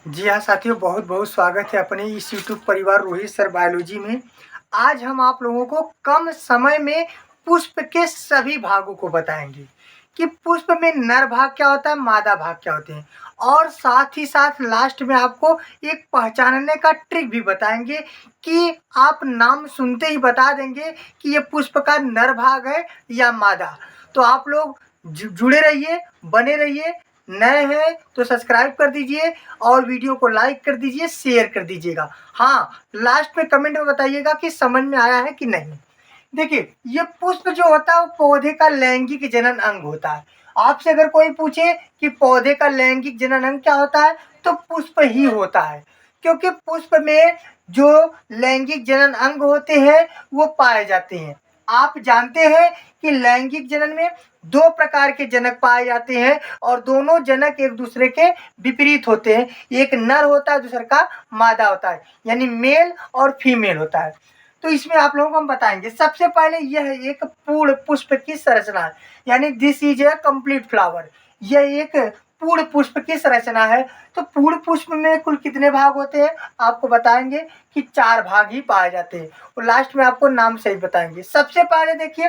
जी हाँ साथियों, बहुत बहुत स्वागत है अपने इस यूट्यूब परिवार रोहित सर बायोलॉजी में। आज हम आप लोगों को कम समय में पुष्प के सभी भागों को बताएंगे कि पुष्प में नर भाग क्या होता है, मादा भाग क्या होते हैं, और साथ ही साथ लास्ट में आपको एक पहचानने का ट्रिक भी बताएंगे कि आप नाम सुनते ही बता देंगे कि ये पुष्प का नर भाग है या मादा। तो आप लोग जुड़े रहिए, बने रहिए। नए हैं तो सब्सक्राइब कर दीजिए और वीडियो को लाइक कर दीजिए, शेयर कर दीजिएगा। हाँ, लास्ट में कमेंट में बताइएगा कि समझ में आया है कि नहीं। देखिए, ये पुष्प जो होता है वो पौधे का लैंगिक जनन अंग होता है। आपसे अगर कोई पूछे कि पौधे का लैंगिक जनन अंग क्या होता है, तो पुष्प ही होता है, क्योंकि पुष्प में जो लैंगिक जनन अंग होते हैं वो पाए जाते हैं। आप जानते हैं कि लैंगिक जनन में दो प्रकार के जनक पाए जाते हैं और दोनों जनक एक दूसरे के विपरीत होते हैं। एक नर होता है, दूसरे का मादा होता है, यानी मेल और फीमेल होता है। तो इसमें आप लोगों को हम बताएंगे। सबसे पहले यह एक पूर्ण पुष्प की संरचना है, यानी this is a complete flower. यह एक पूर्ण पुष्प की संरचना है। तो पूर्ण पुष्प में कुल कितने भाग होते हैं आपको बताएंगे कि 4 भाग ही पाए जाते हैं, और लास्ट में आपको नाम सही बताएंगे। सबसे पहले देखिए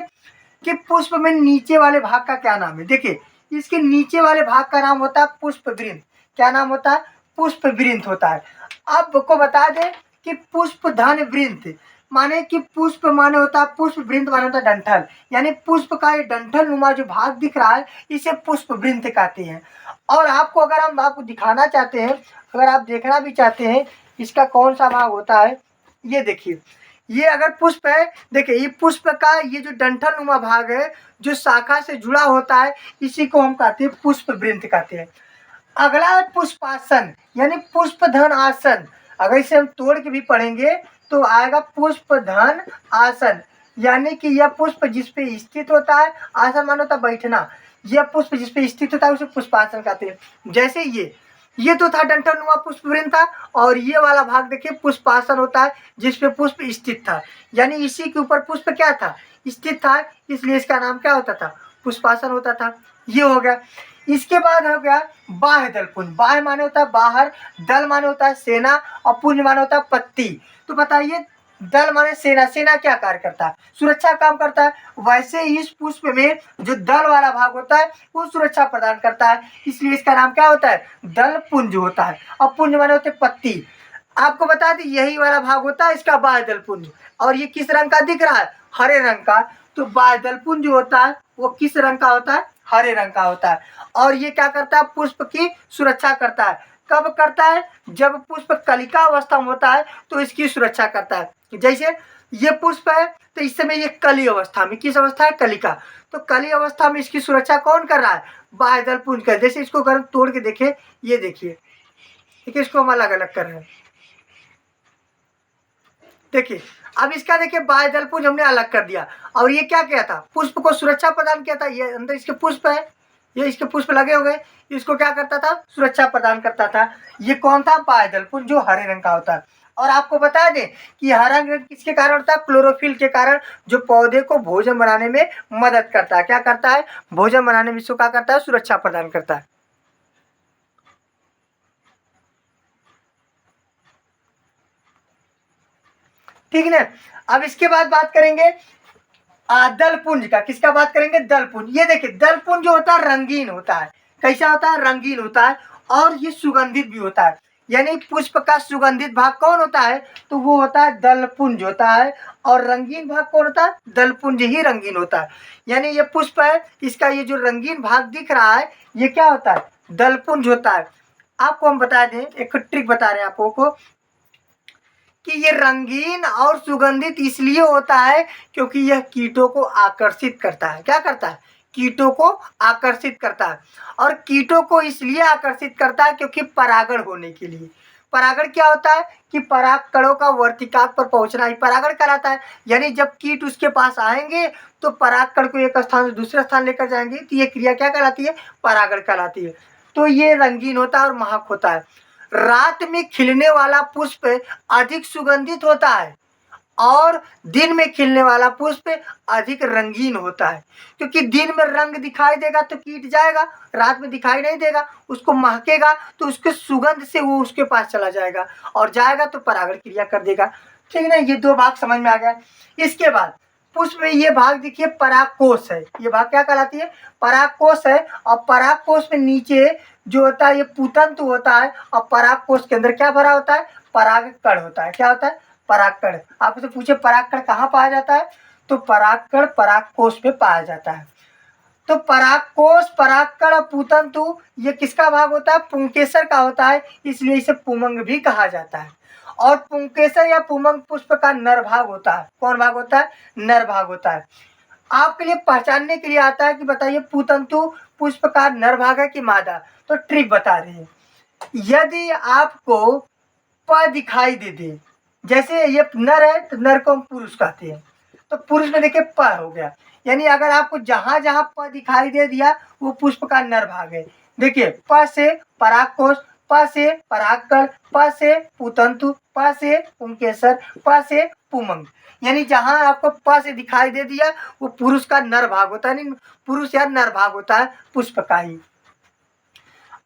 कि पुष्प में नीचे वाले भाग का क्या नाम है। देखिए, इसके नीचे वाले भाग का नाम होता है पुष्प वृंत। क्या नाम होता है? पुष्प वृंत होता है। आपको बता दें कि पुष्प धन वृंत माने कि पुष्प माने होता है, पुष्प वृंत माने होता है डंठल, यानी पुष्प का ये डंठल नुमा जो भाग दिख रहा है इसे पुष्प वृंत कहते हैं। और आपको अगर हम आपको दिखाना चाहते हैं, अगर आप देखना भी चाहते हैं इसका कौन सा भाग होता है, ये देखिए। ये अगर पुष्प है, देखिए ये पुष्प का ये जो डंठल नुमा भाग है जो शाखा से जुड़ा होता है, इसी को हम कहते हैं पुष्प वृंत कहते हैं। अगला है पुष्पासन, यानी पुष्पधन आसन। अगर इसे हम तोड़ के भी पढ़ेंगे तो आएगा पुष्पधन आसन, यानी कि यह पुष्प जिस पे स्थित होता है, आसन मानो होता बैठना, यह पुष्प जिस पे स्थित होता है उसे पुष्पासन कहते हैं। जैसे ये तो था डंठल नुमा पुष्पवृंत था, और ये वाला भाग देखिए पुष्पासन होता है जिसपे पुष्प स्थित था, यानी इसी के ऊपर पुष्प क्या था, स्थित था, इसलिए इसका नाम क्या होता था, पुष्पासन होता था। ये हो गया। इसके बाद हो गया बाह्य दल पुंज। बाह्य माने होता है बाहर, दल माने होता है सेना, और पुंज माने होता है पत्ती। तो बताइए, दल माने सेना, सेना क्या कार्य करता है, सुरक्षा काम करता है। वैसे इस पुष्प में जो दल वाला भाग होता है वो सुरक्षा प्रदान करता है, इसलिए इसका नाम क्या होता है, दल पुंज होता है। और पुंज माने होते पत्ती। आपको बता दें यही वाला भाग होता है इसका बाह्य दल पुंज, और ये किस रंग का दिख रहा है, हरे रंग का। तो बाह्य दल पुंज जो होता है वो किस रंग का होता है, हरे रंग का होता है। और ये क्या करता है, पुष्प की सुरक्षा करता है। कब करता है, जब पुष्प कलिका अवस्था में होता है तो इसकी सुरक्षा करता है। जैसे ये पुष्प है तो इस समय ये कली अवस्था में, किस अवस्था है, कलिका। तो कली अवस्था में इसकी सुरक्षा कौन कर रहा है, बाह्य दल पुंज कर। जैसे इसको अगर तोड़ के देखें, ये देखिए, देखिए इसको हम अलग अलग कर रहे हैं। देखिए, अब इसका देखिए बाह्य दल पुंज हमने अलग कर दिया, और ये क्या किया था, पुष्प को सुरक्षा प्रदान किया था। ये अंदर इसके पुष्प है, ये इसके पुष्प लगे हुए, इसको क्या करता था, सुरक्षा प्रदान करता था। ये कौन था, बाह्य दल पुंज जो हरे रंग का होता है। और आपको बता दें कि हरा रंग किसके कारण होता है, क्लोरोफिल के कारण, जो पौधे को भोजन बनाने में मदद करता है। क्या करता है, भोजन बनाने में इसको क्या करता है, सुरक्षा प्रदान करता है। ठीक है ना। अब इसके बाद बात करेंगे दल पुंज का। किसका बात करेंगे, दल पुंज। ये देखिए दल पुंज जो होता है रंगीन होता है। कैसा होता है, रंगीन होता है, और ये सुगंधित भी होता है। यानी पुष्प का सुगंधित भाग कौन होता है, तो वो होता है दल पुंज होता है। और रंगीन भाग कौन होता है, दल पुंज ही रंगीन होता है। यानी ये पुष्प है, इसका ये जो रंगीन भाग दिख रहा है ये क्या होता है, दल पुंज होता है। आपको हम बता दें, एक ट्रिक बता रहे हैं आपको को, कि ये रंगीन और सुगंधित इसलिए होता है क्योंकि यह कीटों को आकर्षित करता है। क्या करता है, कीटों को आकर्षित करता है। और कीटों को इसलिए आकर्षित करता है क्योंकि परागण होने के लिए। परागण क्या होता है कि पराग कणों का वर्तिकाग्र पर पहुंचना ही परागण कहलाता है। यानी जब कीट उसके पास आएंगे तो पराग कण को एक स्थान से दूसरे स्थान लेकर जाएंगे, तो ये क्रिया क्या कहलाती है, परागण कहलाती है। तो ये रंगीन होता है और महक होता है। रात में खिलने वाला पुष्प अधिक सुगंधित होता है, और दिन में खिलने वाला पुष्प अधिक रंगीन होता है, क्योंकि दिन में रंग दिखाई देगा तो कीट जाएगा, रात में दिखाई नहीं देगा, उसको महकेगा तो उसके सुगंध से वो उसके पास चला जाएगा और जाएगा तो परागण क्रिया कर देगा। ठीक है ना, ये दो भाग समझ में आ गया। इसके बाद पुष्प में ये भाग देखिए परागकोश है, ये भाग क्या कहलाती है, परागकोश है। और परागकोश में नीचे जो होता है ये पूतंतु होता है, और परागकोश के अंदर क्या भरा होता है, परागकण होता है। क्या होता है, परागकण। आपसे पूछे परागकण कहाँ पाया जाता है, तो परागकण परागकोश में पाया जाता है। तो परागकोश, परागकण और पूतंतु ये किसका भाग होता है, पुंकेसर का होता है, इसलिए इसे पुमंग भी कहा जाता है। और पुंकेसर या पुमंग पुष्प का नर भाग होता है। कौन भाग होता है, नर भाग होता है। आपके लिए पहचानने के लिए आता है कि बताइए पूतंतु पुष्प का नर भाग है कि मादा, तो ट्रिक बता रही है। यदि आपको प दिखाई दे, जैसे ये नर है तो नर को हम पुरुष कहते हैं, तो पुरुष में देखिए प हो गया, यानी अगर आपको जहां जहां प दिखाई दे दिया वो पुष्प का नर भाग है। देखिए प से परागकोश, प से परागकण, प से पूतंतु, प से पुंकेसर, प से पुमंग, यानी जहां आपको प से दिखाई दे दिया वो पुरुष का नर भाग होता है, नहीं पुरुष या नर भाग होता है पुष्प का ही।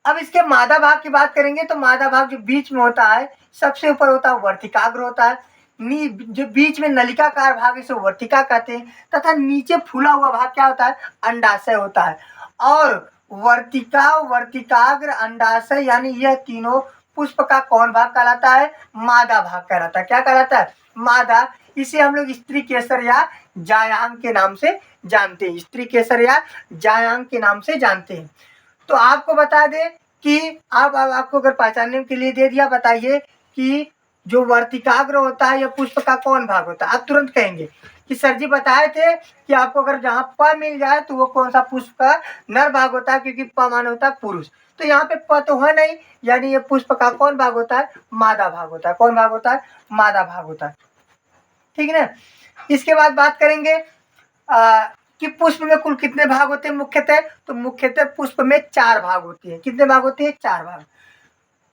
अब इसके मादा भाग की बात करेंगे तो मादा भाग जो बीच में होता है, सबसे ऊपर होता है वर्तिकाग्र होता है, जो बीच में नलिकाकार भाग इसे वर्तिका कहते हैं, तथा नीचे फूला हुआ भाग क्या होता है, अंडाशय होता है। और वर्तिका, वर्तिकाग्र, अंडाशय यानी यह तीनों पुष्प का कौन भाग कहलाता है, मादा भाग कहलाता है। क्या कहलाता है, मादा। इसे हम लोग स्त्री केसर या जायांग के नाम से जानते हैं, स्त्री केसर या जायांग के नाम से जानते हैं। तो आपको बता दें कि आपको अगर पहचानने के लिए दे दिया, बताइए कि जो वर्तिकाग्र होता है यह पुष्प का कौन भाग होता है। आप तुरंत कहेंगे कि सर जी बताए थे कि आपको अगर जहाँ प मिल जाए तो वो कौन सा पुष्प का नर भाग होता है, क्योंकि प मान होता है पुरुष, तो यहाँ पे प तो है नहीं, यानी ये पुष्प का कौन भाग होता है, मादा भाग होता है। कौन भाग होता है, मादा भाग होता है। ठीक है ना। इसके बाद बात करेंगे कि पुष्प में कुल कितने भाग होते हैं मुख्यतः, तो मुख्यतः पुष्प में 4 भाग होते हैं। कितने भाग होते हैं, 4 भाग।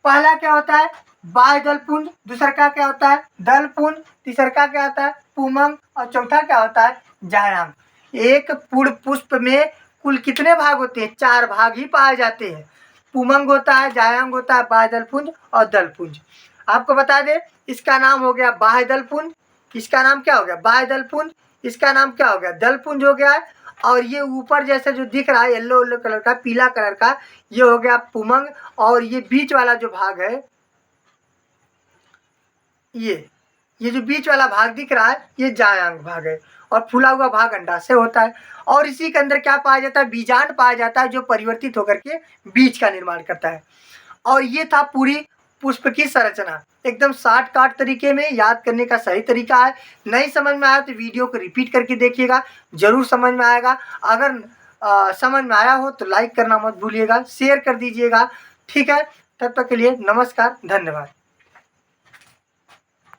पहला क्या होता है, बाह्य दलपुंज, दूसरा का क्या होता है, दलपुंज, तीसरा का क्या होता है, पुमंग, और चौथा क्या होता है, जायांग। एक पूर्ण पुष्प में कुल कितने भाग होते हैं, 4 भाग ही पाए जाते हैं। पुमंग होता है, जायांग होता है, बाह्य दलपुंज और दलपुंज। आपको बता दें इसका नाम हो गया बाह्य दलपुंज, इसका नाम क्या हो गया, बाह्य दलपुंज, इसका नाम क्या हो गया, दलपुंज हो गया है। और ये ऊपर जैसे जो दिख रहा है येलो येलो कलर का, पीला कलर का, ये हो गया पुमंग। और ये बीच वाला जो भाग है, ये जो बीच वाला भाग दिख रहा है ये जायांग भाग है। और फूला हुआ भाग अंडाशय होता है। और इसी के अंदर क्या पाया जाता है, बीजांड पाया जाता है, जो परिवर्तित होकर के बीज का निर्माण करता है। और ये था पूरी पुष्प की संरचना, एकदम शार्ट काट तरीके में याद करने का सही तरीका है। नहीं समझ में आया तो वीडियो को रिपीट करके देखिएगा, जरूर समझ में आएगा। अगर समझ में आया हो तो लाइक करना मत भूलिएगा, शेयर कर दीजिएगा। ठीक है, तब तक के लिए नमस्कार, धन्यवाद।